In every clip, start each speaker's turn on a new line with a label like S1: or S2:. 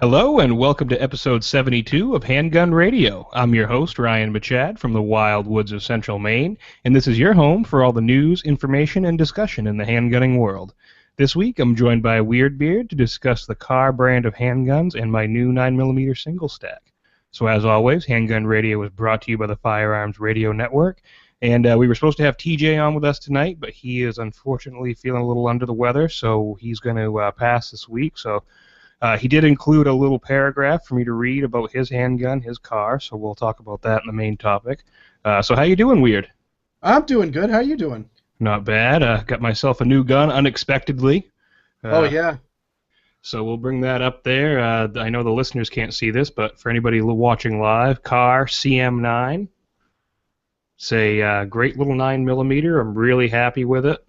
S1: Hello and welcome to episode 72 of Handgun Radio. I'm your host, Ryan Machad from the wild woods of central Maine, and this is your home for all the news, information, and discussion in the handgunning world. This week, I'm joined by Weerd to discuss the Kahr brand of handguns and my new 9mm single stack. So as always, Handgun Radio is brought to you by the Firearms Radio Network, and we were supposed to have TJ on with us tonight, but he is unfortunately feeling a little under the weather, so he's going to pass this week. So he did include a little paragraph for me to read about his handgun, his Kahr, so we'll talk about that in the main topic. So how you doing, Weerd?
S2: I'm doing good. How you doing?
S1: Not bad. Got myself a new gun unexpectedly.
S2: Oh, yeah.
S1: So we'll bring that up there. I know the listeners can't see this, but for anybody watching live, Kahr CM9. It's a great little 9mm. I'm really happy with it.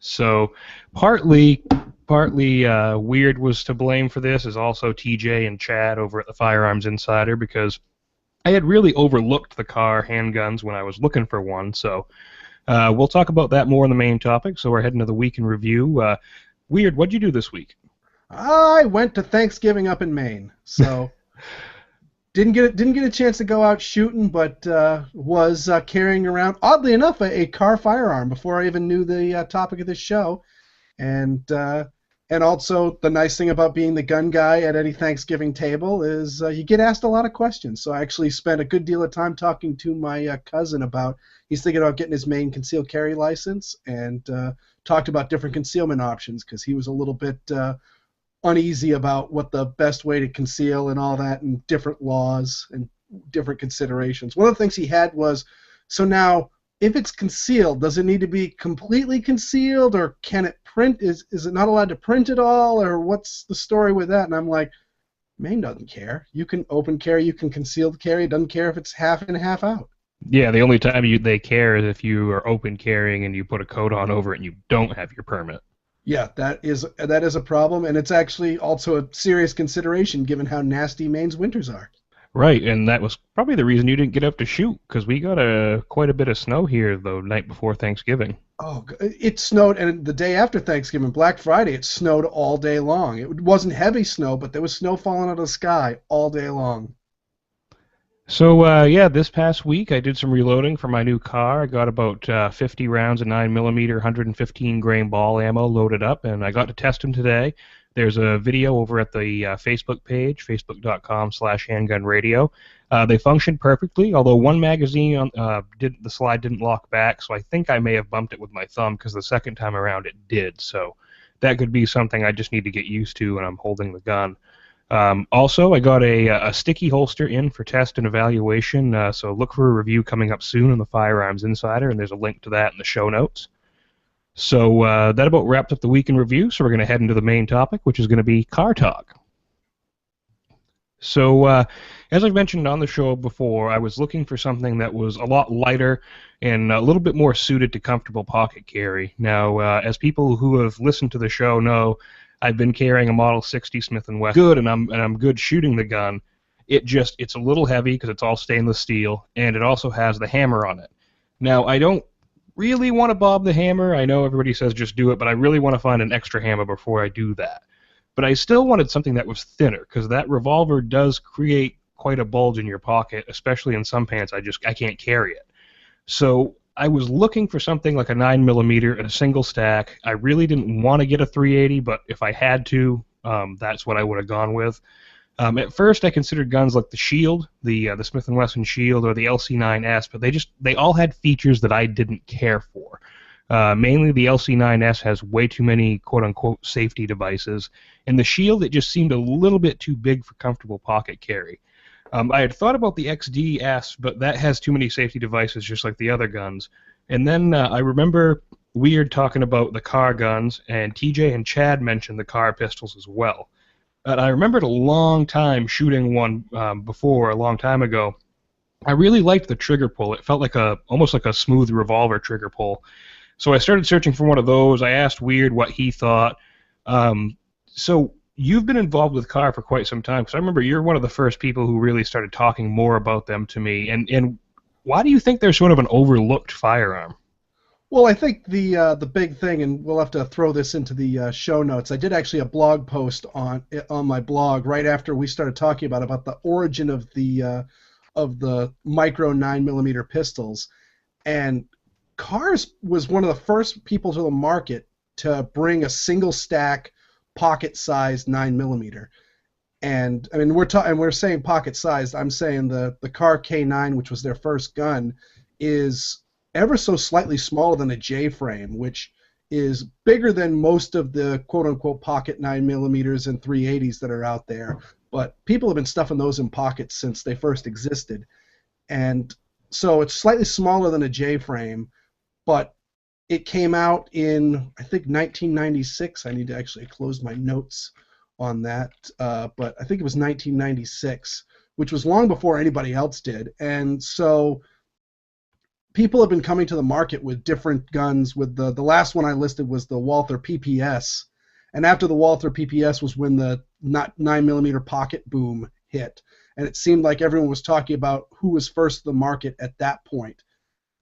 S1: So partly Weerd was to blame for this, as also TJ and Chad over at the Firearms Insider, because I had really overlooked the Kahr handguns when I was looking for one. So we'll talk about that more in the main topic. So we're heading to the week in review. Weerd, what'd you do this week?
S2: I went to Thanksgiving up in Maine, so didn't get a chance to go out shooting, but was carrying around, oddly enough, a Kahr firearm before I even knew the topic of this show, and also the nice thing about being the gun guy at any Thanksgiving table is you get asked a lot of questions. So I actually spent a good deal of time talking to my cousin about he's thinking about getting his Maine concealed carry license, and talked about different concealment options because he was a little bit uneasy about what the best way to conceal and all that, and different laws and different considerations. One of the things he had was, so now if it's concealed, does it need to be completely concealed, or can it print? Is it not allowed to print at all, or what's the story with that? And I'm like, Maine doesn't care. You can open carry, you can concealed carry. It doesn't care if it's half in, half out.
S1: Yeah, the only time they care is if you are open carrying and you put a coat on over it and you don't have your permit.
S2: Yeah, that is a problem, and it's actually also a serious consideration given how nasty Maine's winters are.
S1: Right, and that was probably the reason you didn't get up to shoot, because we got quite a bit of snow here the night before Thanksgiving.
S2: Oh, it snowed, and the day after Thanksgiving, Black Friday, it snowed all day long. It wasn't heavy snow, but there was snow falling out of the sky all day long.
S1: So, yeah, this past week I did some reloading for my new Kahr. I got about 50 rounds of 9mm, 115 grain ball ammo loaded up, and I got to test them today. There's a video over at the Facebook page, facebook.com/handgunradio. They functioned perfectly, although one magazine the slide didn't lock back, so I think I may have bumped it with my thumb, because the second time around it did. So that could be something I just need to get used to when I'm holding the gun. Also, I got a sticky holster in for test and evaluation, so look for a review coming up soon on the Firearms Insider, and there's a link to that in the show notes. So that about wraps up the week in review, so we're going to head into the main topic, which is going to be Kahr talk. So, as I've mentioned on the show before, I was looking for something that was a lot lighter and a little bit more suited to comfortable pocket carry. Now, as people who have listened to the show know, I've been carrying a Model 60 Smith & Wesson. Good, and I'm good shooting the gun. It's a little heavy because it's all stainless steel, and it also has the hammer on it. Now, I don't really want to bob the hammer. I know everybody says just do it, but I really want to find an extra hammer before I do that. But I still wanted something that was thinner, because that revolver does create quite a bulge in your pocket, especially in some pants. I can't carry it. So I was looking for something like a 9mm and a single stack. I really didn't want to get a 380, but if I had to, that's what I would have gone with. At first, I considered guns like the Shield, the Smith & Wesson Shield, or the LC9S, but they all had features that I didn't care for. Mainly, the LC9S has way too many quote-unquote safety devices, and the Shield, it just seemed a little bit too big for comfortable pocket carry. I had thought about the XDS, but that has too many safety devices, just like the other guns. And then I remember Weerd talking about the Kahr guns, and TJ and Chad mentioned the Kahr pistols as well. And I remembered a long time shooting one before, a long time ago. I really liked the trigger pull. It felt like almost like a smooth revolver trigger pull. So I started searching for one of those. I asked Weerd what he thought. So you've been involved with Kahr for quite some time, because I remember you're one of the first people who really started talking more about them to me. And why do you think they're sort of an overlooked firearm?
S2: Well, I think the big thing, and we'll have to throw this into the show notes. I did actually a blog post on my blog right after we started talking about the origin of the micro 9 millimeter pistols, and Kahr's was one of the first people to the market to bring a single stack pocket sized 9 millimeter. And I mean, we're saying pocket sized. I'm saying the Kahr K9, which was their first gun, is ever so slightly smaller than a J frame, which is bigger than most of the quote unquote pocket 9 millimeters and 380s that are out there. But people have been stuffing those in pockets since they first existed. And so it's slightly smaller than a J frame, but it came out in, I think, 1996. I need to actually close my notes on that, but I think it was 1996, which was long before anybody else did. And so people have been coming to the market with different guns. With the last one I listed was the Walther PPS, and after the Walther PPS was when the 9 millimeter pocket boom hit, and it seemed like everyone was talking about who was first to the market at that point.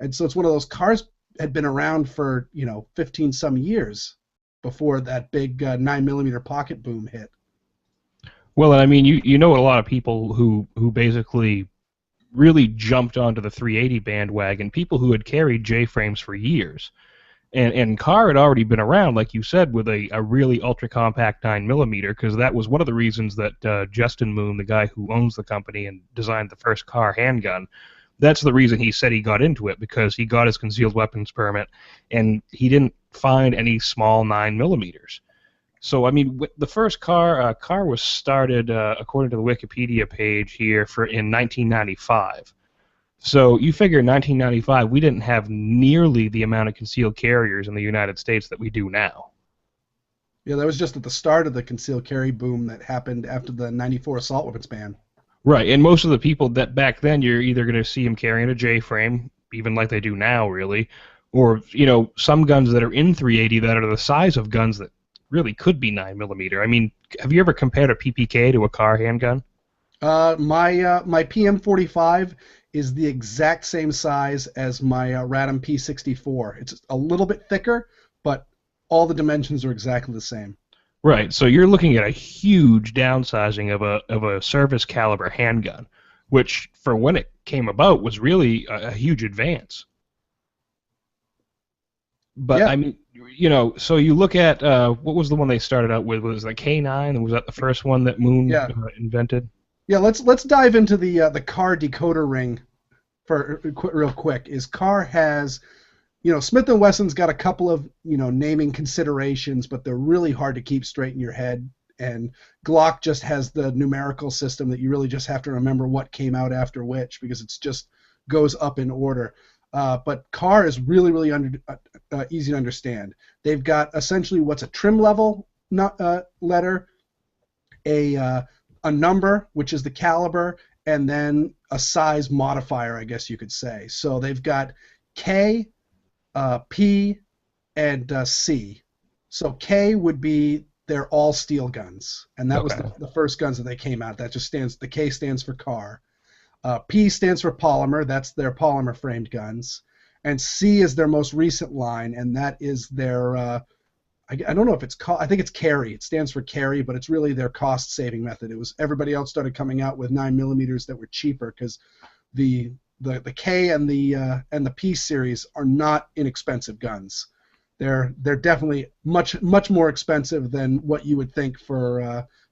S2: And so it's one of those cars had been around for 15 some years before that big 9 millimeter pocket boom hit.
S1: Well, I mean, you know a lot of people who basically really jumped onto the 380 bandwagon, people who had carried J frames for years. And Kahr had already been around, like you said, with a really ultra compact 9 millimeter, because that was one of the reasons that Justin Moon, the guy who owns the company and designed the first Kahr handgun, that's the reason he said he got into it, because he got his concealed weapons permit and he didn't find any small 9 millimeters. So I mean, the first Kahr was started according to the Wikipedia page here in 1995. So you figure in 1995 we didn't have nearly the amount of concealed carriers in the United States that we do now.
S2: Yeah, that was just at the start of the concealed carry boom that happened after the '94 assault weapons ban.
S1: Right, and most of the people that back then you're either going to see them carrying a J frame, even like they do now, really, or some guns that are in 380 that are the size of guns that really could be 9 millimeter. I mean, have you ever compared a PPK to a Kahr handgun?
S2: My PM45 is the exact same size as my Radom P64. It's a little bit thicker, but all the dimensions are exactly the same.
S1: Right, so you're looking at a huge downsizing of a service caliber handgun, which for when it came about was really a huge advance. But
S2: Yeah,
S1: I mean, so you look at what was the one they started out with? Was the K9? Was that the first one that Moon
S2: yeah,
S1: invented?
S2: yeah. Let's dive into the Kahr decoder ring for real quick. Is Kahr has Smith and Wesson's got a couple of naming considerations, but they're really hard to keep straight in your head. And Glock just has the numerical system that you really just have to remember what came out after which, because it's just goes up in order. But Kahr is really, really easy to understand. They've got essentially what's a trim level letter, a number, which is the caliber, and then a size modifier, I guess you could say. So they've got K, P, and C. So K would be their all steel guns, and that was
S1: Okay.
S2: the first guns that they came out. That just stands. The K stands for Kahr. P stands for polymer. That's their polymer framed guns. And C is their most recent line, and that is their I don't know if it's called. I think it's carry. It stands for carry, but it's really their cost saving method. It was everybody else started coming out with 9 millimeters that were cheaper, because the K and the P series are not inexpensive guns. They're definitely much more expensive than what you would think for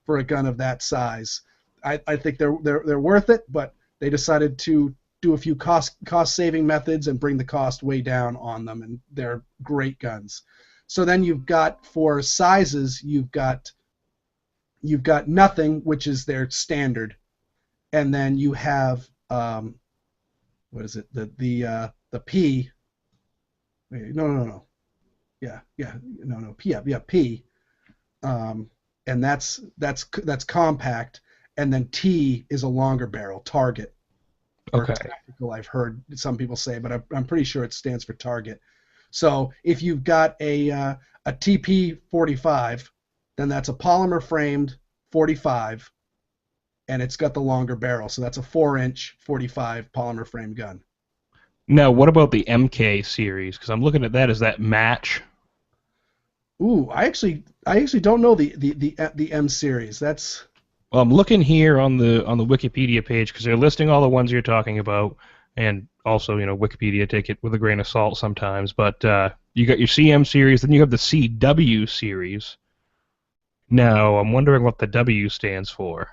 S2: a gun of that size. I think they're worth it, but they decided to do a few cost saving methods and bring the cost way down on them, and they're great guns. So then you've got, for sizes, you've got nothing, which is their standard, and then you have what is it, the P. Wait, no. Yeah, no, P, yeah, P, and that's compact, and then T is a longer barrel, target, or
S1: Okay.
S2: tactical. I've heard some people say, but I'm pretty sure it stands for target. So if you've got a TP45, then that's a polymer framed 45, and it's got the longer barrel. So that's a 4-inch 45 polymer frame gun.
S1: Now, what about the MK series? Because I'm looking at that as that match.
S2: Ooh, I actually don't know the M series. That's
S1: Well, I'm looking here on the Wikipedia page because they're listing all the ones you're talking about, and also, Wikipedia take it with a grain of salt sometimes. But you got your CM series, then you have the CW series. Now, I'm wondering what the W stands for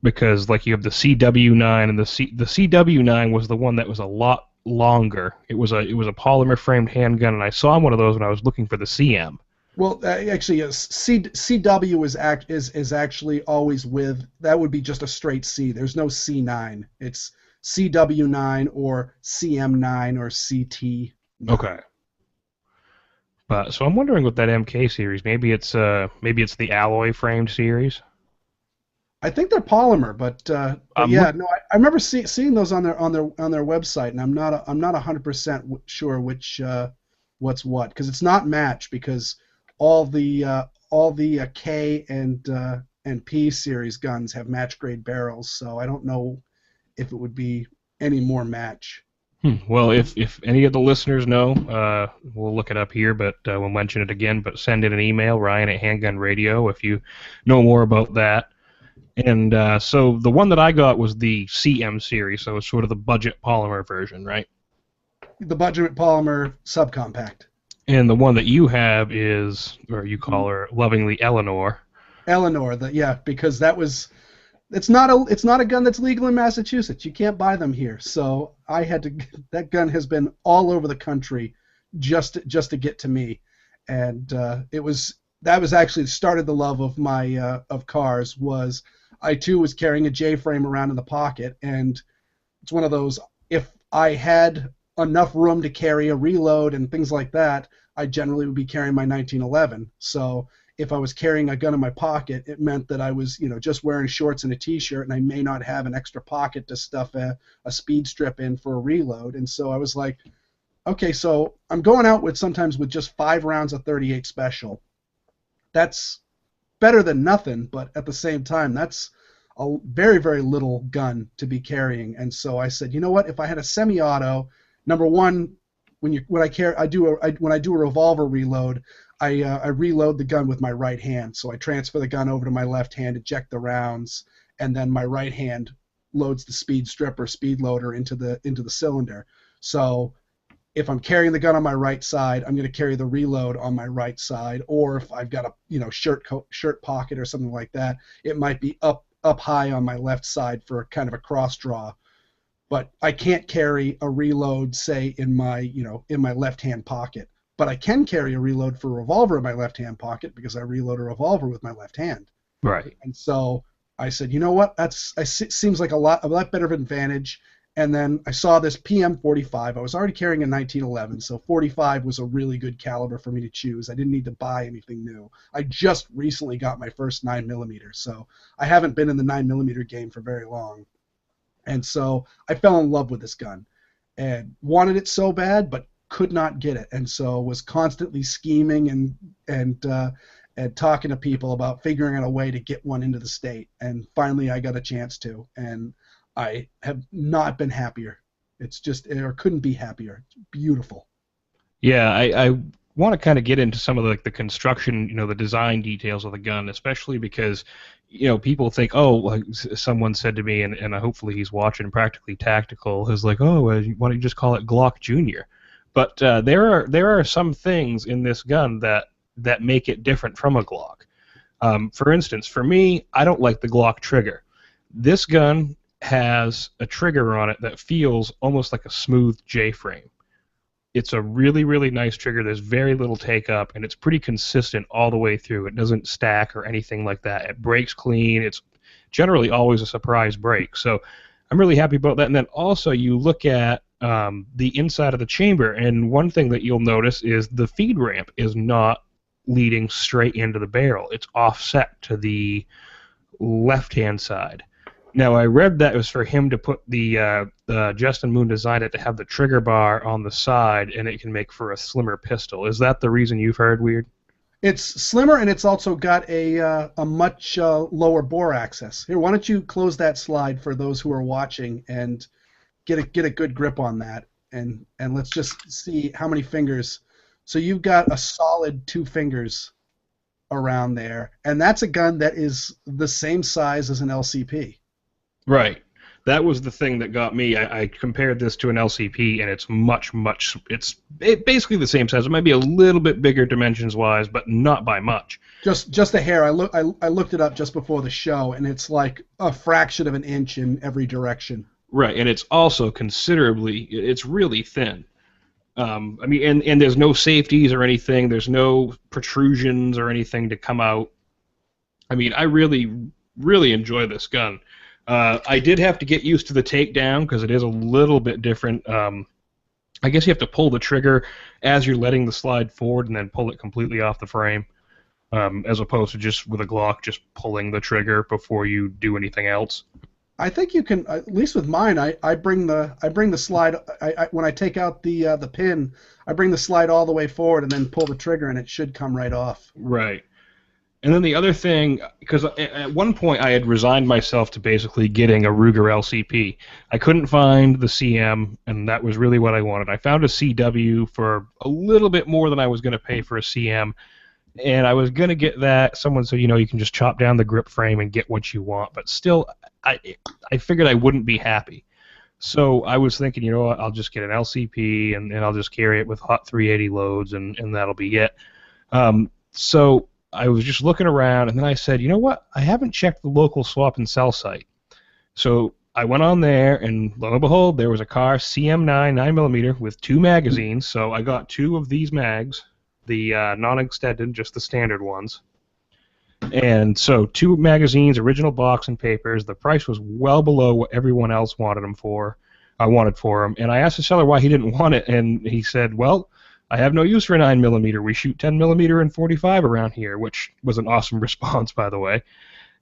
S1: because, like, you have the CW9 and the CW9 was the one that was a lot longer. It was a polymer framed handgun, and I saw one of those when I was looking for the CM.
S2: well, actually, CW is actually always with that would be just a straight C. There's no C9. It's CW9 or CM9 or CT9.
S1: Okay. But so I'm wondering with that MK series, maybe it's the alloy framed series.
S2: I think they're polymer, but
S1: I'm
S2: yeah,
S1: look
S2: no, I remember seeing those on their website, and I'm not 100% sure which what's what because it's not match because all the K and P series guns have match grade barrels, so I don't know if it would be any more match.
S1: well, if any of the listeners know, we'll look it up here, but we'll mention it again. But send in an email, Ryan at Handgun Radio, if you know more about that. And so the one that I got was the CM series, so it's sort of the budget polymer version, right?
S2: The budget polymer subcompact.
S1: And the one that you have is, or you call her lovingly Eleanor.
S2: Eleanor, yeah, because it's not a gun that's legal in Massachusetts. You can't buy them here. So I had to that gun has been all over the country just to get to me. And that was actually started the love of my of cars was I too was carrying a J frame around in the pocket, and it's one of those if I had enough room to carry a reload and things like that, I generally would be carrying my 1911. So if I was carrying a gun in my pocket, it meant that I was, just wearing shorts and a t-shirt, and I may not have an extra pocket to stuff a speed strip in for a reload. And so I was like, okay, so I'm going out with sometimes with just 5 rounds of 38 special. That's better than nothing, but at the same time, that's a very, very little gun to be carrying. And so I said, you know what? If I had a semi-auto, number one, when I do a revolver reload, I reload the gun with my right hand. So I transfer the gun over to my left hand, eject the rounds, and then my right hand loads the speed strip or speed loader into the cylinder. So if I'm carrying the gun on my right side, I'm going to carry the reload on my right side. Or if I've got a shirt pocket or something like that, it might be up high on my left side for kind of a cross draw. But I can't carry a reload, say, in my left hand pocket. But I can carry a reload for a revolver in my left hand pocket because I reload a revolver with my left hand.
S1: Right.
S2: And so I said, you know what? Seems like a lot better of an advantage. And then I saw this PM45. I was already carrying a 1911, so 45 was a really good caliber for me to choose. I didn't need to buy anything new. I just recently got my first 9mm, so I haven't been in the 9mm game for very long. And so I fell in love with this gun and wanted it so bad, but could not get it. And so was constantly scheming and talking to people about figuring out a way to get one into the state. And finally I got a chance to, and I have not been happier. It's just, or couldn't be happier. It's beautiful.
S1: Yeah, I want to kind of get into some of the construction, the design details of the gun, especially because, people think, oh, like someone said to me, and hopefully he's watching Practically Tactical, is like, oh, why don't you just call it Glock Junior? But there are some things in this gun that make it different from a Glock. For instance, for me, I don't like the Glock trigger. This gun has a trigger on it that feels almost like a smooth J-frame. It's a really, really nice trigger. There's very little take up, and it's pretty consistent all the way through. It doesn't stack or anything like that. It breaks clean. It's generally always a surprise break. So I'm really happy about that. And then also you look at the inside of the chamber, and one thing that you'll notice is the feed ramp is not leading straight into the barrel. It's offset to the left-hand side. Now, I read that it was for him to put Justin Moon designed it to have the trigger bar on the side, and it can make for a slimmer pistol. Is that the reason you've heard, Weerd?
S2: It's slimmer, and it's also got a much lower bore access. Here, why don't you close that slide for those who are watching, and get a good grip on that, and let's just see how many fingers. So you've got a solid 2 fingers around there, and that's a gun that is the same size as an LCP.
S1: Right. That was the thing that got me. I compared this to an LCP, and it's basically the same size. It might be a little bit bigger dimensions-wise, but not by much.
S2: Just a hair. I looked it up just before the show, and it's like a fraction of an inch in every direction.
S1: Right, and it's also it's really thin. I mean, and there's no safeties or anything. There's no protrusions or anything to come out. I mean, I really, really enjoy this gun. I did have to get used to the takedown because it is a little bit different. I guess you have to pull the trigger as you're letting the slide forward and then pull it completely off the frame, as opposed to just with a Glock just pulling the trigger before you do anything else.
S2: I think you can, at least with mine. I bring the slide. When I take out the pin, I bring the slide all the way forward and then pull the trigger, and it should come right off.
S1: Right. And then the other thing, because at one point I had resigned myself to basically getting a Ruger LCP. I couldn't find the CM, and that was really what I wanted. I found a CW for a little bit more than I was going to pay for a CM, and I was going to get that. Someone said, you can just chop down the grip frame and get what you want, but still, I figured I wouldn't be happy. So I was thinking, what, I'll just get an LCP, and I'll just carry it with hot 380 loads, and that'll be it. So I was just looking around, and then I said, you know what? I haven't checked the local swap and sell site. So I went on there, and lo and behold, there was a Kahr CM9 9mm with 2 magazines. So I got 2 of these mags, the non-extended, just the standard ones. And so 2 magazines, original box and papers. The price was well below what everyone else wanted for them. And I asked the seller why he didn't want it, and he said, well, I have no use for a 9mm. We shoot 10mm and 45 around here, which was an awesome response, by the way.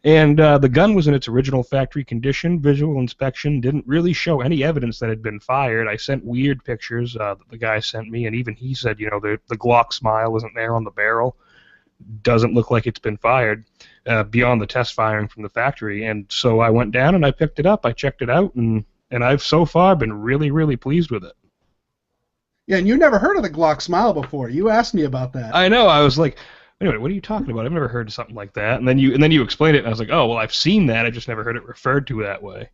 S1: And the gun was in its original factory condition. Visual inspection didn't really show any evidence that it had been fired. I sent Weerd pictures that the guy sent me, and even he said, the Glock smile isn't there on the barrel. Doesn't look like it's been fired beyond the test firing from the factory. And so I went down and I picked it up. I checked it out, and I've so far been really, really pleased with it.
S2: Yeah, and you never heard of the Glock smile before. You asked me about that.
S1: I know. I was like, anyway, what are you talking about? I've never heard of something like that. And then you explained it, and I was like, oh, well, I've seen that. I've just never heard it referred to that way.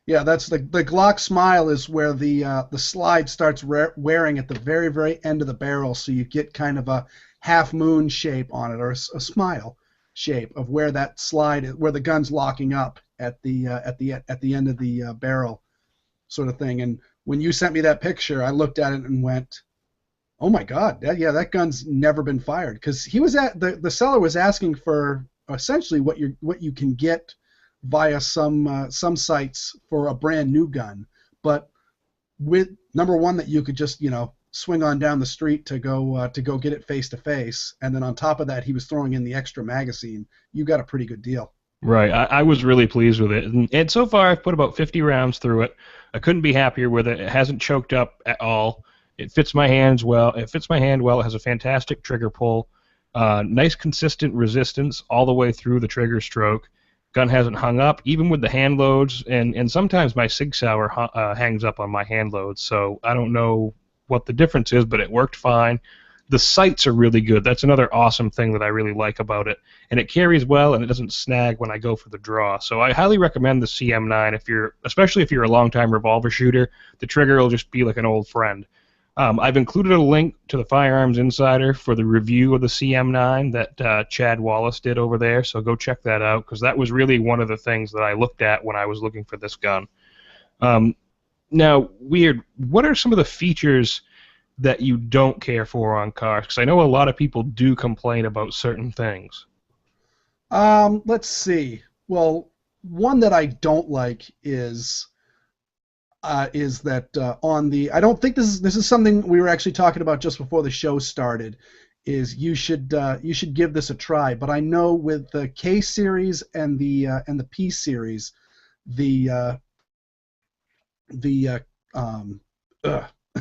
S2: Yeah, that's the Glock smile is where the slide starts wearing at the very, very end of the barrel, so you get kind of a half moon shape on it, or a smile shape of where that slide is, where the gun's locking up at the end of the barrel, sort of thing. And when you sent me that picture, I looked at it and went, "Oh my God, that gun's never been fired." Because the seller was asking for essentially what you can get via some sites for a brand new gun, but with number one that you could just swing on down the street to go get it face to face, and then on top of that he was throwing in the extra magazine. You got a pretty good deal.
S1: Right. I was really pleased with it, and so far I've put about 50 rounds through it. I couldn't be happier with it. It hasn't choked up at all. It fits my hands well. It has a fantastic trigger pull. Nice consistent resistance all the way through the trigger stroke. Gun hasn't hung up, even with the hand loads, and sometimes my Sig Sauer hangs up on my hand loads, so I don't know what the difference is, but it worked fine. The sights are really good. That's another awesome thing that I really like about it. And it carries well, and it doesn't snag when I go for the draw. So I highly recommend the CM9 especially if you're a long-time revolver shooter. The trigger will just be like an old friend. I've included a link to the Firearms Insider for the review of the CM9 that Chad Wallace did over there, so go check that out, because that was really one of the things that I looked at when I was looking for this gun. Now, Weerd, what are some of the features that you don't care for on Kahrs? Because I know a lot of people do complain about certain things.
S2: Let's see. Well, one that I don't like is that on the, I don't think this is something we were actually talking about just before the show started, is you should give this a try. But I know with the K series and the P series,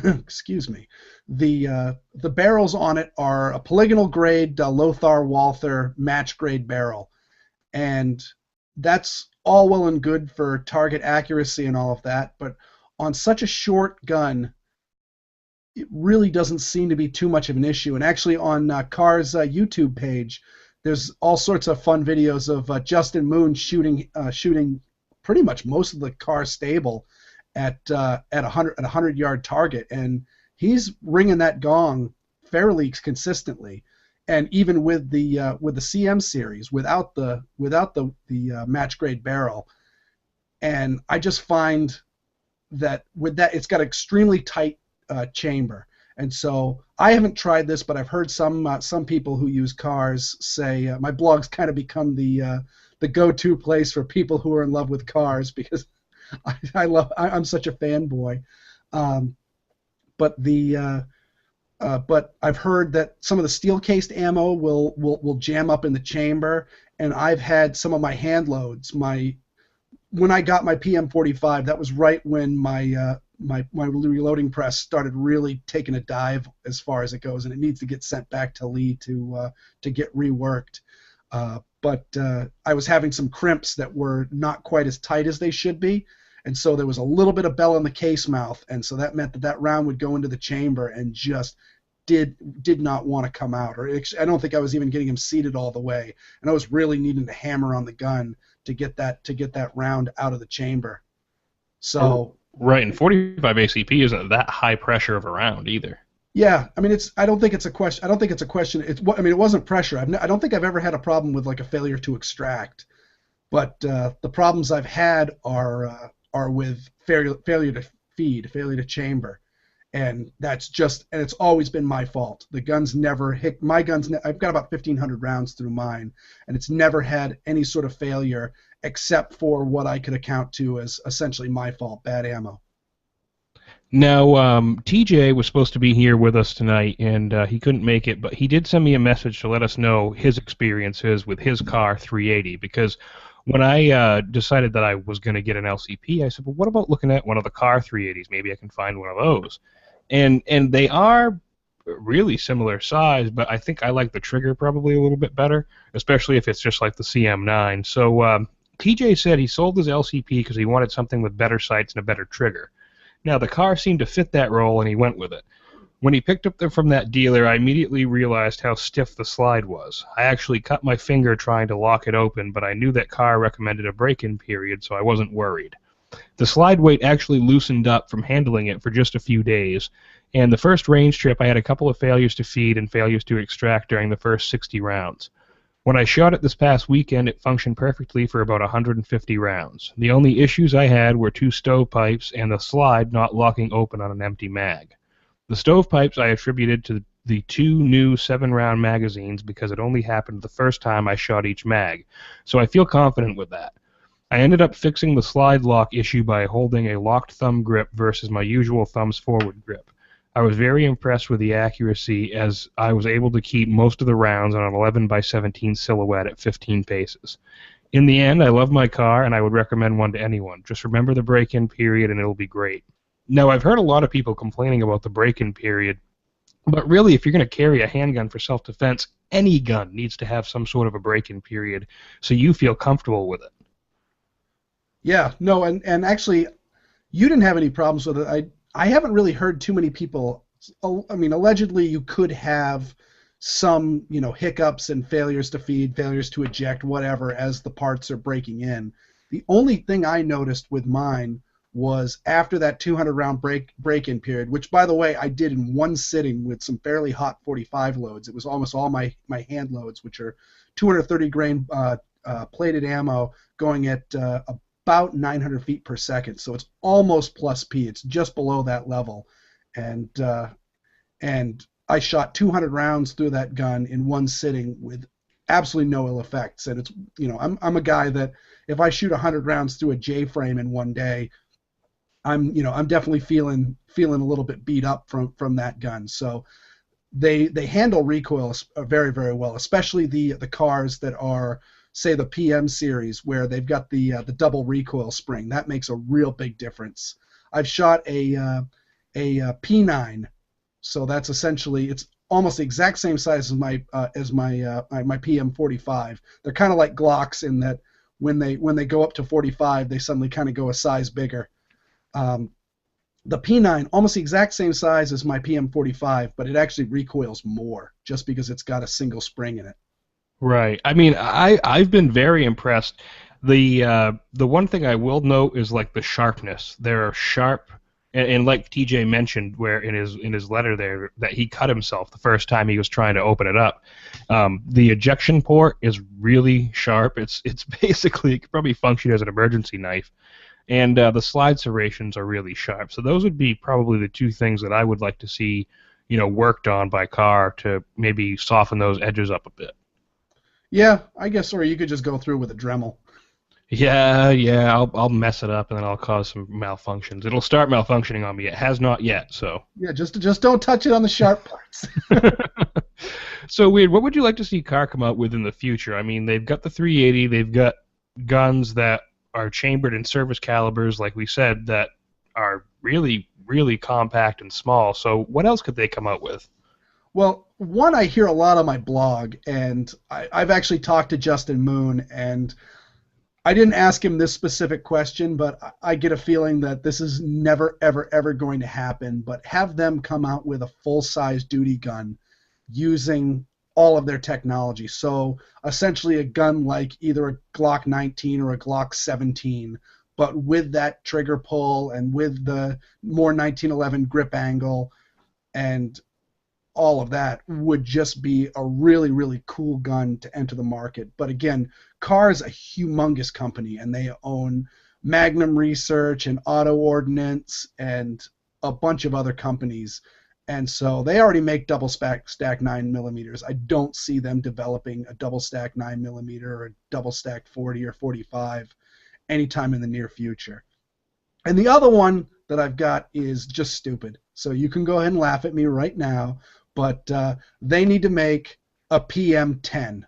S2: excuse me, the barrels on it are a polygonal grade Lothar Walther match grade barrel, and that's all well and good for target accuracy and all of that, but on such a short gun, it really doesn't seem to be too much of an issue. And actually, on Kahr's YouTube page, there's all sorts of fun videos of Justin Moon shooting pretty much most of the Kahr stable at a 100-yard target, and he's ringing that gong fairly consistently. And even with the CM series, without the match grade barrel, and I just find that with that, it's got an extremely tight chamber. And so I haven't tried this, but I've heard some people who use Kahrs say my blog's kind of become the go-to place for people who are in love with Kahrs, because I'm such a fanboy. But I've heard that some of the steel-cased ammo will jam up in the chamber, and I've had some of my hand loads. When I got my PM45, that was right when my reloading press started really taking a dive as far as it goes, and it needs to get sent back to Lee to get reworked. But I was having some crimps that were not quite as tight as they should be, and so there was a little bit of bell in the case mouth, and so that meant that round would go into the chamber and just did not want to come out. Or I don't think I was even getting him seated all the way, and I was really needing to hammer on the gun to get that round out of the chamber. So
S1: right, and 45 ACP isn't that high pressure of a round either.
S2: Yeah, I mean, I don't think it's a question. I mean, it wasn't pressure. I don't think I've ever had a problem with like a failure to extract, but the problems I've had are with failure to feed, failure to chamber, and it's always been my fault. The guns never hit my guns. I've got about 1,500 rounds through mine, and it's never had any sort of failure except for what I could account to as essentially my fault, bad ammo.
S1: Now, TJ was supposed to be here with us tonight, and he couldn't make it, but he did send me a message to let us know his experiences with his Kahr 380, because when I decided that I was going to get an LCP, I said, well, what about looking at one of the Kahr 380s? Maybe I can find one of those. And they are really similar size, but I think I like the trigger probably a little bit better, especially if it's just like the CM9. So TJ said he sold his LCP because he wanted something with better sights and a better trigger. Now, the Kahr seemed to fit that role, and he went with it. When he picked up from that dealer, I immediately realized how stiff the slide was. I actually cut my finger trying to lock it open, but I knew that Kahr recommended a break-in period, so I wasn't worried. The slide weight actually loosened up from handling it for just a few days, and the first range trip I had a couple of failures to feed and failures to extract during the first 60 rounds. When I shot it this past weekend, it functioned perfectly for about 150 rounds. The only issues I had were 2 stovepipes and the slide not locking open on an empty mag. The stovepipes I attributed to the 2 new 7-round magazines because it only happened the first time I shot each mag, so I feel confident with that. I ended up fixing the slide lock issue by holding a locked thumb grip versus my usual thumbs forward grip. I was very impressed with the accuracy, as I was able to keep most of the rounds on an 11x17 silhouette at 15 paces. In the end, I love my Kahr, and I would recommend one to anyone. Just remember the break-in period, and it'll be great. Now, I've heard a lot of people complaining about the break-in period, but really, if you're going to carry a handgun for self-defense, any gun needs to have some sort of a break-in period so you feel comfortable with it.
S2: Yeah, no, and actually, you didn't have any problems with it. I haven't really heard too many people. I mean, allegedly you could have some, hiccups and failures to feed, failures to eject, whatever, as the parts are breaking in. The only thing I noticed with mine was after that 200-round break-in period, which, by the way, I did in one sitting with some fairly hot 45 loads. It was almost all my hand loads, which are 230 grain plated ammo going at about 900 feet per second, so it's almost plus P. It's just below that level, and I shot 200 rounds through that gun in one sitting with absolutely no ill effects. And it's I'm a guy that if I shoot 100 rounds through a J frame in one day, I'm definitely feeling a little bit beat up from that gun. So they handle recoil very, very well, especially the Kahrs that are, say, the PM series, where they've got the double recoil spring. That makes a real big difference. I've shot a P9, so that's essentially, it's almost the exact same size as my PM45. They're kind of like Glocks in that when they go up to 45, they suddenly kind of go a size bigger. The P9, almost the exact same size as my PM45, but it actually recoils more just because it's got a single spring in it.
S1: Right. I mean, I've been very impressed. The one thing I will note is like the sharpness. They're sharp, and like TJ mentioned, where in his letter there that he cut himself the first time he was trying to open it up. The ejection port is really sharp. It's basically it could probably function as an emergency knife, and the slide serrations are really sharp. So those would be probably the two things that I would like to see, worked on by Kahr to maybe soften those edges up a bit.
S2: Yeah, I guess, or you could just go through with a Dremel.
S1: Yeah, yeah, I'll mess it up and then I'll cause some malfunctions. It'll start malfunctioning on me. It has not yet, so.
S2: Yeah, just don't touch it on the sharp parts.
S1: So weird. What would you like to see Kahr come out with in the future? I mean, they've got the 380. They've got guns that are chambered in service calibers, like we said, that are really, really compact and small. So what else could they come out with?
S2: Well, one, I hear a lot on my blog, and I've actually talked to Justin Moon, and I didn't ask him this specific question, but I get a feeling that this is never, ever, ever going to happen. But have them come out with a full-size duty gun using all of their technology. So essentially a gun like either a Glock 19 or a Glock 17, but with that trigger pull and with the more 1911 grip angle and all of that would just be a really, really cool gun to enter the market. But again, Kahr is a humongous company, and they own Magnum Research and Auto Ordnance and a bunch of other companies. And so they already make double stack 9 millimeters. I don't see them developing a double stack 9 millimeter or a double stack 40 or 45 anytime in the near future. And the other one that I've got is just stupid. So you can go ahead and laugh at me right now, but they need to make a PM10.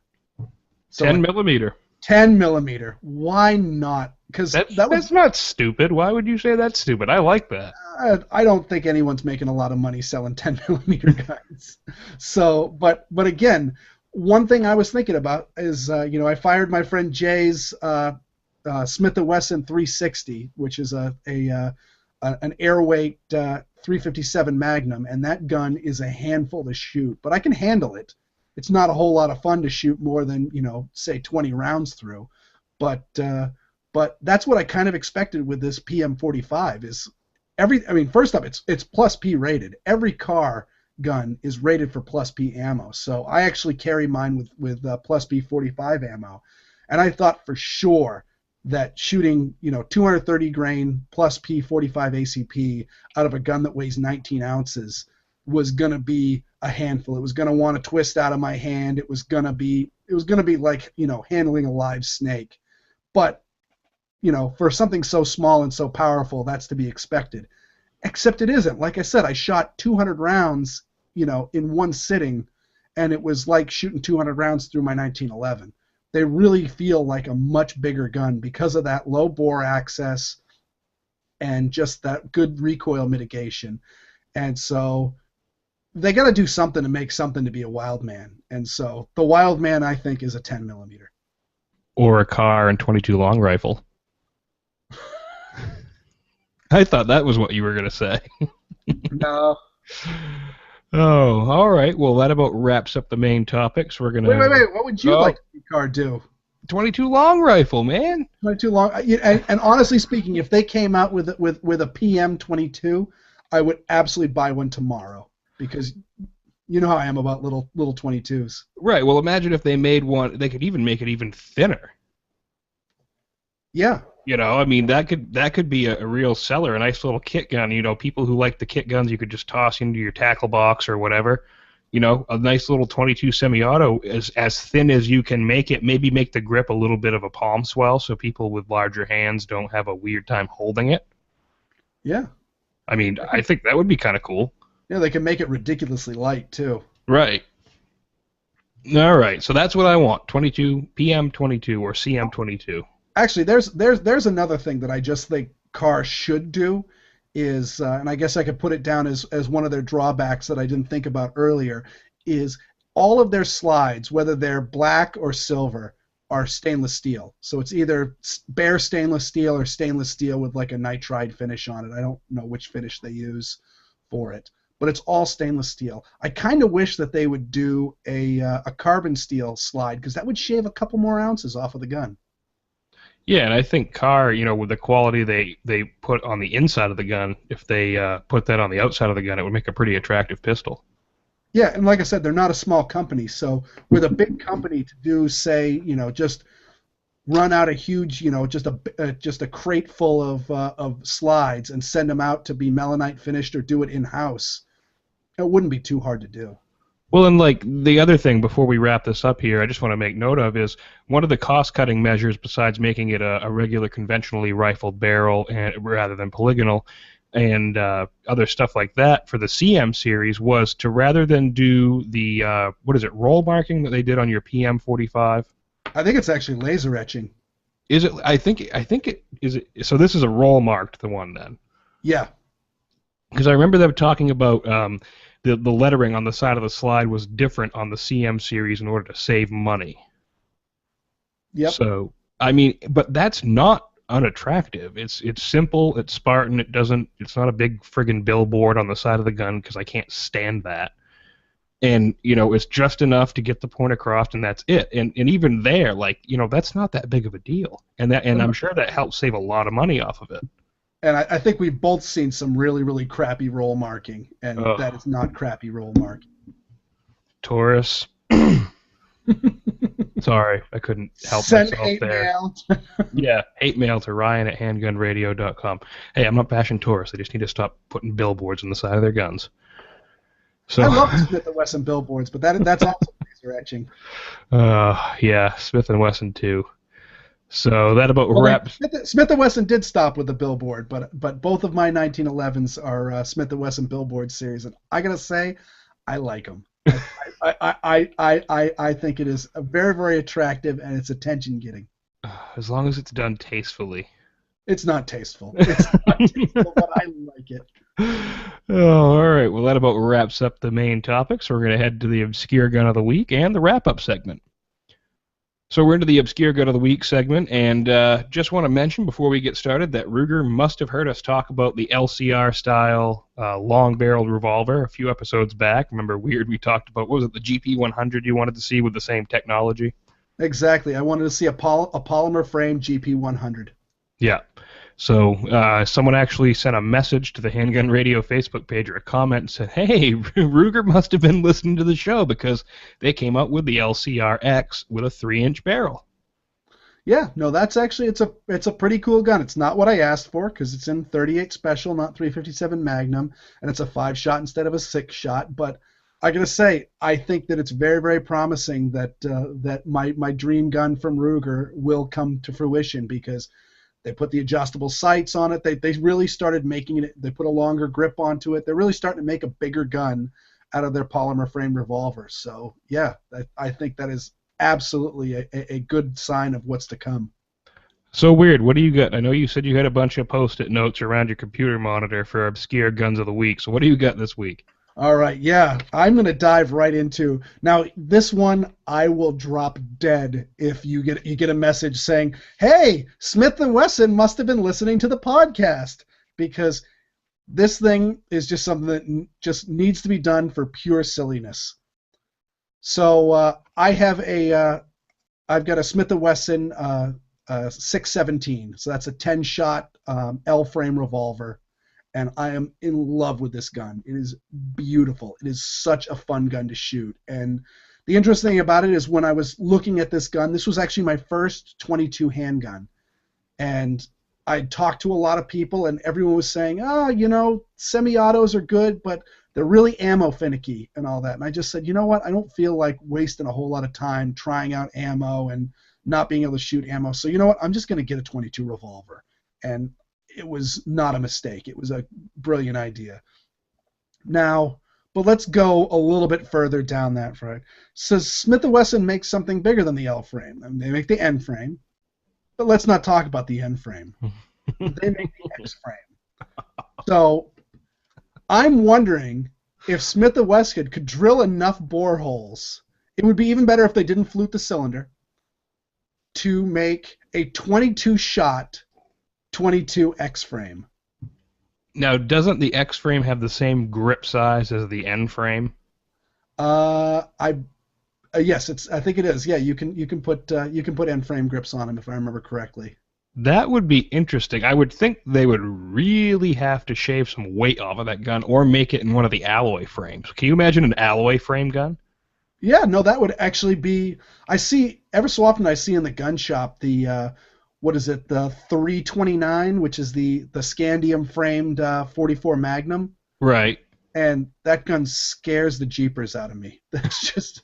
S2: So
S1: 10 millimeter.
S2: 10 millimeter. Why not? Because
S1: that's not stupid. Why would you say that's stupid? I like that.
S2: I don't think anyone's making a lot of money selling 10 millimeter guns. So, but again, one thing I was thinking about is, I fired my friend Jay's Smith & Wesson 360, which is an airweight 357 Magnum, and that gun is a handful to shoot, but I can handle it. It's not a whole lot of fun to shoot more than, say 20 rounds through, but that's what I kind of expected with this PM45 is first up, it's plus P rated. Every Kahr gun is rated for plus P ammo, so I actually carry mine with plus P 45 ammo, and I thought for sure that shooting 230 grain plus P 45 ACP out of a gun that weighs 19 ounces was gonna be a handful. It was gonna want to twist out of my hand. It was gonna be like handling a live snake, but for something so small and so powerful, that's to be expected. Except it isn't. Like I said, I shot 200 rounds, in one sitting, and it was like shooting 200 rounds through my 1911. They really feel like a much bigger gun because of that low bore access and just that good recoil mitigation. And so they got to do something to make something to be a wild man. And so the wild man, I think, is a 10 millimeter.
S1: Or a Kahr and 22 long rifle. I thought that was what you were going to say.
S2: No.
S1: Oh, all right. Well, that about wraps up the main topics. We're gonna
S2: wait. What would you like to see Kahr do?
S1: 22 long rifle, man.
S2: 22 long. And honestly speaking, if they came out with a PM22, I would absolutely buy one tomorrow because you know how I am about little 22s.
S1: Right. Well, imagine if they made one. They could even make it even thinner.
S2: Yeah.
S1: I mean, that could be a real seller, a nice little kit gun. People who like the kit guns, you could just toss into your tackle box or whatever. A nice little 22 semi-auto is as thin as you can make it. Maybe make the grip a little bit of a palm swell so people with larger hands don't have a weird time holding it.
S2: Yeah.
S1: I mean, I think that would be kind of cool.
S2: Yeah, they can make it ridiculously light too.
S1: Right. All right. So that's what I want: 22 PM22 or CM22.
S2: Actually, there's another thing that I just think Kahr should do is, and I guess I could put it down as one of their drawbacks that I didn't think about earlier, is all of their slides, whether they're black or silver, are stainless steel. So it's either bare stainless steel or stainless steel with like a nitride finish on it. I don't know which finish they use for it, but it's all stainless steel. I kind of wish that they would do a carbon steel slide, because that would shave a couple more ounces off of the gun.
S1: Yeah, and I think Kahr, with the quality they put on the inside of the gun, if they put that on the outside of the gun, it would make a pretty attractive pistol.
S2: Yeah, and like I said, they're not a small company. So with a big company to do, say, just run out a huge, just a crate full of slides and send them out to be melanite finished or do it in house, it wouldn't be too hard to do.
S1: Well, and like the other thing before we wrap this up here, I just want to make note of is one of the cost-cutting measures, besides making it a regular conventionally rifled barrel and rather than polygonal, and other stuff like that for the CM series, was to, rather than do the roll marking that they did on your PM45.
S2: I think it's actually laser etching.
S1: Is it? I think it is. So this is a roll marked, the one then.
S2: Yeah.
S1: Because I remember them talking about the lettering on the side of the slide was different on the CM series in order to save money.
S2: Yep.
S1: So I mean, but that's not unattractive. It's simple. It's Spartan. It's not a big friggin' billboard on the side of the gun, because I can't stand that. And it's just enough to get the point across, and that's it. And even there, that's not that big of a deal. And I'm sure that helps save a lot of money off of it.
S2: And I think we've both seen some really, really crappy roll marking, and that is not crappy roll marking.
S1: Taurus. Sorry, I couldn't help
S2: Send
S1: myself
S2: hate
S1: there.
S2: Mail.
S1: Yeah, hate mail to Ryan@handgunradio.com. Hey, I'm not bashing Taurus. They just need to stop putting billboards on the side of their guns. So,
S2: I love the Smith & Wesson billboards, but that's also laser etching.
S1: yeah, Smith & Wesson too. So that about wraps.
S2: Smith & Wesson did stop with the billboard, but both of my 1911s are Smith & Wesson billboard series, and I gotta say, I like them. I think it is very, very attractive, and it's attention getting.
S1: As long as it's done tastefully.
S2: It's not tasteful. It's not tasteful, but I like it.
S1: Oh, all right. Well, that about wraps up the main topic. So we're going to head to the Obscure Gun of the Week and the wrap-up segment. So we're into the Obscure Gun of the Week segment, and just want to mention before we get started that Ruger must have heard us talk about the LCR-style long-barreled revolver a few episodes back. Remember, Weerd, we talked about, what was it, the GP100 you wanted to see with the same technology?
S2: Exactly. I wanted to see a polymer frame GP100.
S1: Yeah. So someone actually sent a message to the Handgun Radio Facebook page or a comment and said, hey, Ruger must have been listening to the show because they came out with the LCR-X with a 3-inch barrel.
S2: Yeah, no, that's actually, it's a pretty cool gun. It's not what I asked for because it's in 38 Special, not 357 Magnum, and it's a 5-shot instead of a 6-shot. But I gotta say, I think that it's very, very promising that that my dream gun from Ruger will come to fruition, because they put the adjustable sights on it. They really started making it. They put a longer grip onto it. They're really starting to make a bigger gun out of their polymer frame revolvers. So yeah, I think that is absolutely a good sign of what's to come.
S1: So Weerd, what do you got? I know you said you had a bunch of Post-it notes around your computer monitor for Obscure Guns of the Week. So what do you got this week?
S2: All right, yeah, I'm going to dive right into. Now, this one I will drop dead if you get a message saying, "Hey, Smith & Wesson must have been listening to the podcast," because this thing is just something that just needs to be done for pure silliness. So I've got a Smith & Wesson 617, so that's a 10-shot L-frame revolver. And I am in love with this gun. It is beautiful. It is such a fun gun to shoot. And the interesting thing about it is, when I was looking at this gun, this was actually my first .22 handgun. And I talked to a lot of people, and everyone was saying, semi-autos are good, but they're really ammo finicky and all that. And I just said, you know what? I don't feel like wasting a whole lot of time trying out ammo and not being able to shoot ammo. So you know what? I'm just going to get a .22 revolver. And it was not a mistake. It was a brilliant idea. Now, but let's go a little bit further down that road. So Smith & Wesson makes something bigger than the L frame. I mean, they make the N frame, but let's not talk about the N frame. They make the X frame. So I'm wondering if Smith & Wesson could drill enough bore holes. It would be even better if they didn't flute the cylinder. to make a 22 shot 22 X frame.
S1: Now, doesn't the X frame have the same grip size as the N frame?
S2: I yes, I think it is. Yeah, you can put end frame grips on them if I remember correctly.
S1: That would be interesting. I would think they would really have to shave some weight off of that gun or make it in one of the alloy frames. Can you imagine an alloy frame gun?
S2: Yeah, no, that would actually be. I see ever so often I see in the gun shop the what is it, the 329, which is the scandium framed 44 Magnum,
S1: Right.
S2: and that gun scares the jeepers out of me. That's just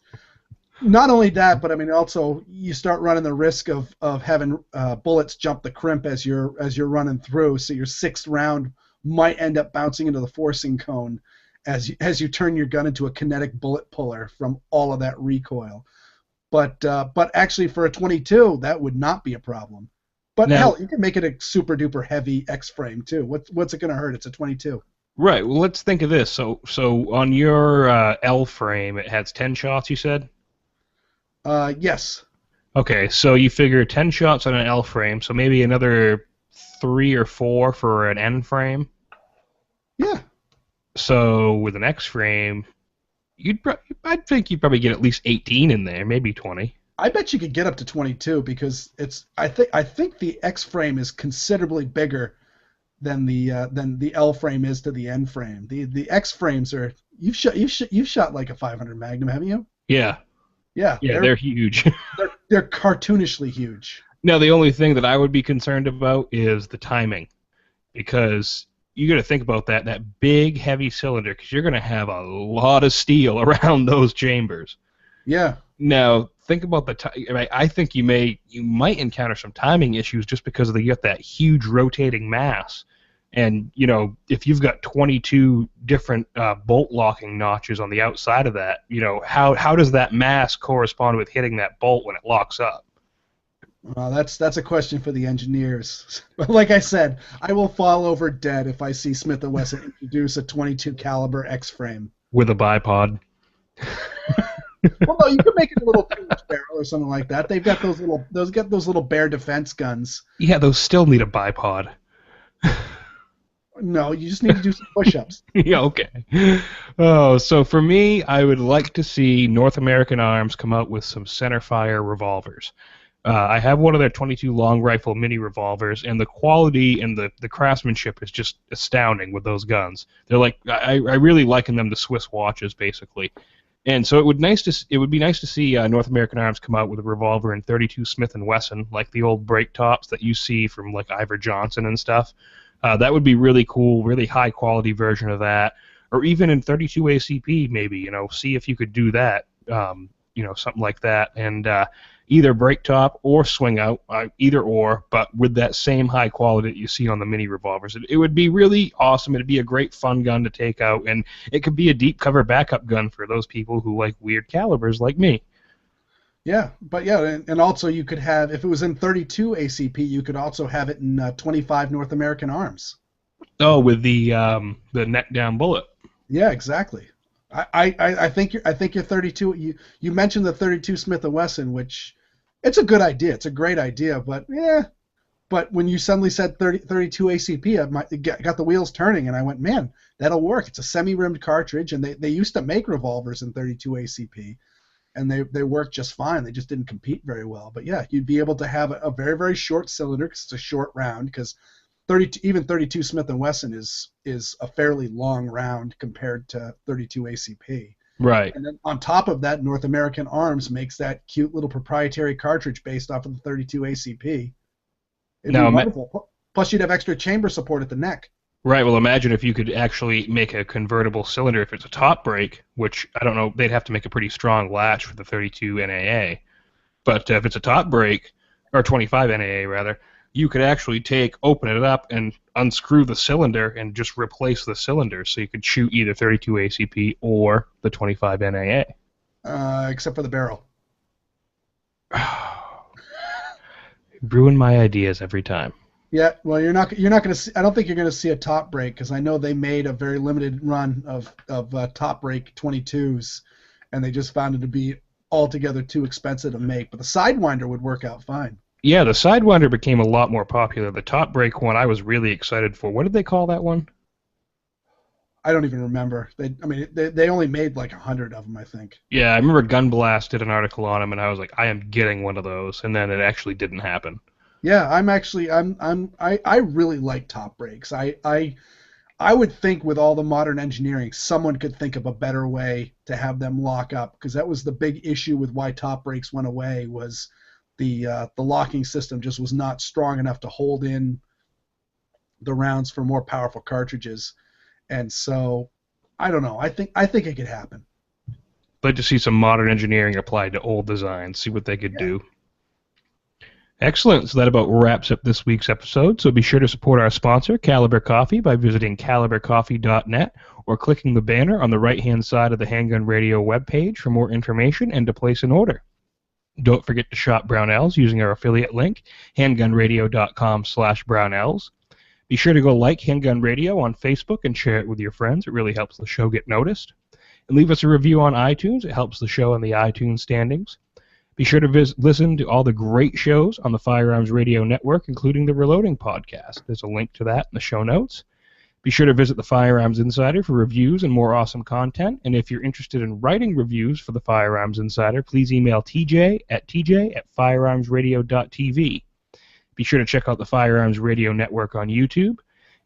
S2: not only that, but I mean also you start running the risk of having bullets jump the crimp as you're running through, so your sixth round might end up bouncing into the forcing cone as you turn your gun into a kinetic bullet puller from all of that recoil. But actually for a 22, that would not be a problem. But
S1: Now,
S2: hell, you can make it a super duper heavy X frame too. What's it gonna hurt? It's a 22.
S1: right. Well, let's think of this. So on your L frame, it has 10 shots, you said?
S2: Yes.
S1: Okay, so you figure 10 shots on an L frame, so maybe another 3 or 4 for an N frame.
S2: Yeah.
S1: So with an X frame, I think you'd probably get at least 18 in there, maybe 20.
S2: I bet you could get up to 22 because I think the X frame is considerably bigger than the L frame is to the N frame. The X frames are you've shot like a 500 Magnum, haven't you?
S1: Yeah,
S2: Yeah,
S1: yeah, they're huge.
S2: they're cartoonishly huge.
S1: Now, the only thing that I would be concerned about is the timing, because you got to think about that big heavy cylinder, because you're going to have a lot of steel around those chambers.
S2: Yeah.
S1: Now, think about I think you might encounter some timing issues just because you got that huge rotating mass, and if you've got 22 different bolt locking notches on the outside of that, how does that mass correspond with hitting that bolt when it locks up?
S2: Well, that's a question for the engineers. But like I said, I will fall over dead if I see Smith & Wesson introduce a 22 caliber X frame
S1: With a bipod.
S2: Well, no, you could make it a little 2-inch barrel or something like that. They've got those little bear defense guns.
S1: Yeah, those still need a bipod.
S2: No, you just need to do some push-ups.
S1: Yeah, okay. Oh, so for me, I would like to see North American Arms come out with some centerfire revolvers. I have one of their 22 long rifle mini revolvers, and the quality and the craftsmanship is just astounding with those guns. They're like I really liken them to Swiss watches, basically. And so it would be nice to see North American Arms come out with a revolver in 32 Smith & Wesson, like the old break tops that you see from like Ivor Johnson and stuff. That would be really cool, really high quality version of that, or even in 32 ACP maybe. See if you could do that. Something like that, and either break top or swing out, either or, but with that same high quality that you see on the mini revolvers. It would be really awesome. It'd be a great fun gun to take out, and it could be a deep cover backup gun for those people who like weird calibers like me.
S2: Yeah, but yeah, and also you could have, if it was in 32 ACP, you could also have it in 25 North American Arms.
S1: Oh, with the neck down bullet.
S2: Yeah, exactly. I think your 32. You mentioned the 32 Smith & Wesson, which it's a good idea. It's a great idea, but yeah. But when you suddenly said 32 ACP, it got the wheels turning, and I went, man, that'll work. It's a semi-rimmed cartridge, and they used to make revolvers in 32 ACP, and they worked just fine. They just didn't compete very well. But yeah, you'd be able to have a very, very short cylinder because it's a short round, because 32 Smith & Wesson is a fairly long round compared to 32 ACP.
S1: Right.
S2: And then on top of that, North American Arms makes that cute little proprietary cartridge based off of the 32 ACP. It'd be wonderful. Plus, you'd have extra chamber support at the neck.
S1: Right. Well, imagine if you could actually make a convertible cylinder if it's a top break, which I don't know, they'd have to make a pretty strong latch for the 32 NAA. But if it's a top break, or 25 NAA rather, you could actually open it up and unscrew the cylinder and just replace the cylinder, so you could shoot either 32 ACP or the 25 NAA.
S2: Except for the barrel.
S1: Ruin my ideas every time.
S2: Yeah, well, you're not going to see. I don't think you're going to see a top break, because I know they made a very limited run of top break 22s, and they just found it to be altogether too expensive to make. But the Sidewinder would work out fine.
S1: Yeah, the Sidewinder became a lot more popular. The top brake one I was really excited for. What did they call that one?
S2: I don't even remember. They only made like 100 of them, I think.
S1: Yeah, I remember Gunblast did an article on them, and I was like, I am getting one of those, and then it actually didn't happen.
S2: Yeah, I really like top brakes. I would think with all the modern engineering, someone could think of a better way to have them lock up, because that was the big issue with why top brakes went away, was the locking system just was not strong enough to hold in the rounds for more powerful cartridges. And so I don't know. I think it could happen.
S1: I'd like to see some modern engineering applied to old designs, see what they could
S2: Yeah.
S1: do. Excellent. So that about wraps up this week's episode. So be sure to support our sponsor, Caliber Coffee, by visiting calibercoffee.net or clicking the banner on the right-hand side of the Handgun Radio webpage for more information and to place an order. Don't forget to shop Brownells using our affiliate link, handgunradio.com/Brownells. Be sure to go like Handgun Radio on Facebook and share it with your friends. It really helps the show get noticed. And leave us a review on iTunes. It helps the show in the iTunes standings. Be sure to listen to all the great shows on the Firearms Radio Network, including the Reloading podcast. There's a link to that in the show notes. Be sure to visit the Firearms Insider for reviews and more awesome content. And if you're interested in writing reviews for the Firearms Insider, please email tj@firearmsradio.tv. Be sure to check out the Firearms Radio Network on YouTube.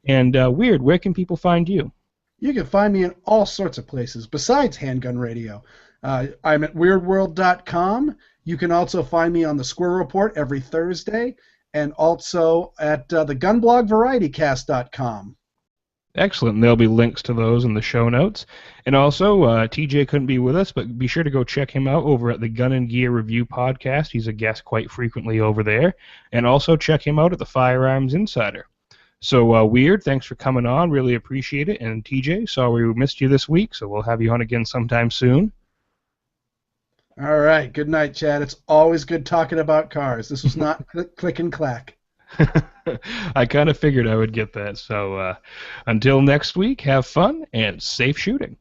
S1: And Weerd, where can people find you?
S2: You can find me in all sorts of places besides Handgun Radio. I'm at weirdworld.com. You can also find me on the Squirrel Report every Thursday, and also at the gunblogvarietycast.com.
S1: Excellent. And there'll be links to those in the show notes. And also, TJ couldn't be with us, but be sure to go check him out over at the Gun and Gear Review podcast. He's a guest quite frequently over there. And also check him out at the Firearms Insider. So, Weerd, thanks for coming on. Really appreciate it. And TJ, sorry we missed you this week, so we'll have you on again sometime soon.
S2: All right. Good night, Chad. It's always good talking about cars. This was not click and clack.
S1: I kind of figured I would get that. So until next week, have fun and safe shooting.